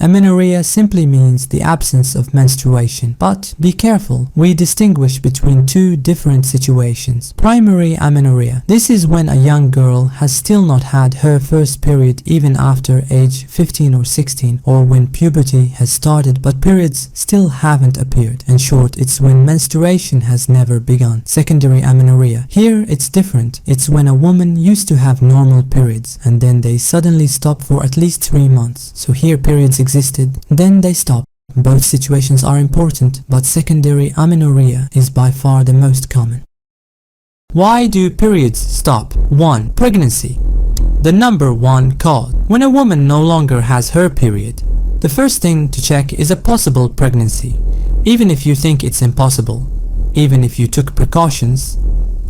Amenorrhea simply means the absence of menstruation, but be careful, we distinguish between two different situations. Primary amenorrhea. This is when a young girl has still not had her first period even after age 15 or 16, or when puberty has started but periods still haven't appeared. In short, it's when menstruation has never begun. Secondary amenorrhea. Here it's different. It's when a woman used to have normal periods and then they suddenly stop for at least 3 months. So here periods existed, then they stop. Both situations are important, but secondary amenorrhea is by far the most common. Why do periods stop? 1. Pregnancy. The number one cause. When a woman no longer has her period, the first thing to check is a possible pregnancy. Even if you think it's impossible, even if you took precautions,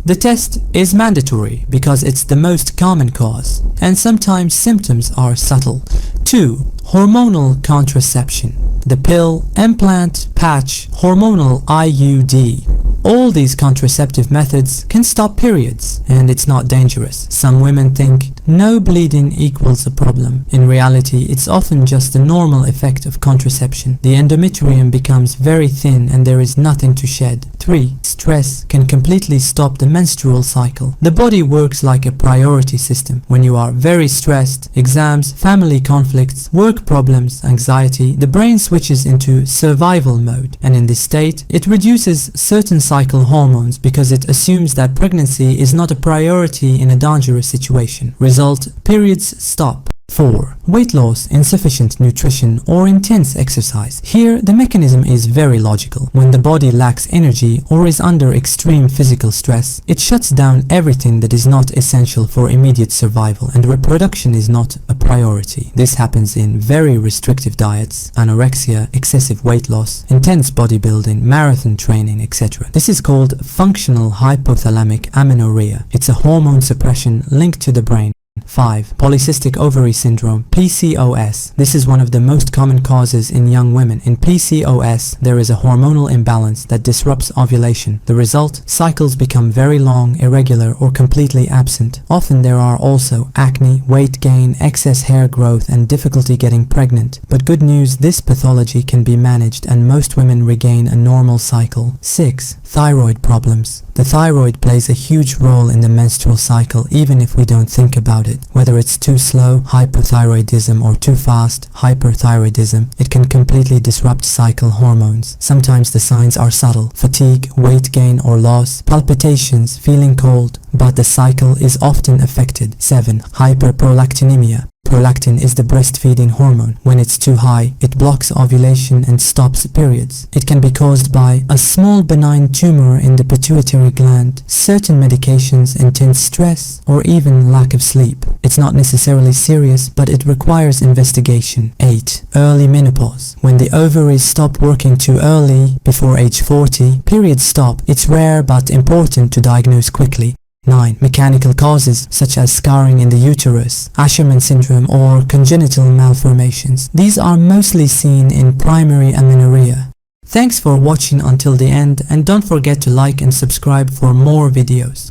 the test is mandatory because it's the most common cause, and sometimes symptoms are subtle. 2. Hormonal contraception. The pill, implant, patch, hormonal IUD. All these contraceptive methods can stop periods, and it's not dangerous. Some women think no bleeding equals a problem. In reality, it's often just the normal effect of contraception. The endometrium becomes very thin and there is nothing to shed. 3. Stress can completely stop the menstrual cycle. The body works like a priority system. When you are very stressed, exams, family conflicts, work problems, anxiety, the brain switches into survival mode, and in this state, it reduces certain cycle hormones because it assumes that pregnancy is not a priority in a dangerous situation. Result: periods stop. 4. Weight loss, insufficient nutrition, or intense exercise. Here, the mechanism is very logical. When the body lacks energy or is under extreme physical stress, it shuts down everything that is not essential for immediate survival, and reproduction is not a priority. This happens in very restrictive diets, anorexia, excessive weight loss, intense bodybuilding, marathon training, etc. This is called functional hypothalamic amenorrhea. It's a hormone suppression linked to the brain. 5. Polycystic ovary syndrome, PCOS. This is one of the most common causes in young women. In PCOS, there is a hormonal imbalance that disrupts ovulation. The result? Cycles become very long, irregular, or completely absent. Often there are also acne, weight gain, excess hair growth, and difficulty getting pregnant. But good news, this pathology can be managed and most women regain a normal cycle. 6. Thyroid problems. The thyroid plays a huge role in the menstrual cycle even if we don't think about it. Whether it's too slow, hypothyroidism, or too fast, hyperthyroidism, it can completely disrupt cycle hormones. Sometimes the signs are subtle: fatigue, weight gain or loss, palpitations, feeling cold, but the cycle is often affected. 7. Hyperprolactinemia. Prolactin is the breastfeeding hormone. When it's too high, it blocks ovulation and stops periods. It can be caused by a small benign tumor in the pituitary gland, certain medications, intense stress, or even lack of sleep. It's not necessarily serious, but it requires investigation. 8. Early menopause. When the ovaries stop working too early, before age 40, periods stop. It's rare but important to diagnose quickly. 9. Mechanical causes such as scarring in the uterus, Asherman syndrome, or congenital malformations. These are mostly seen in primary amenorrhea. Thanks for watching until the end, and don't forget to like and subscribe for more videos.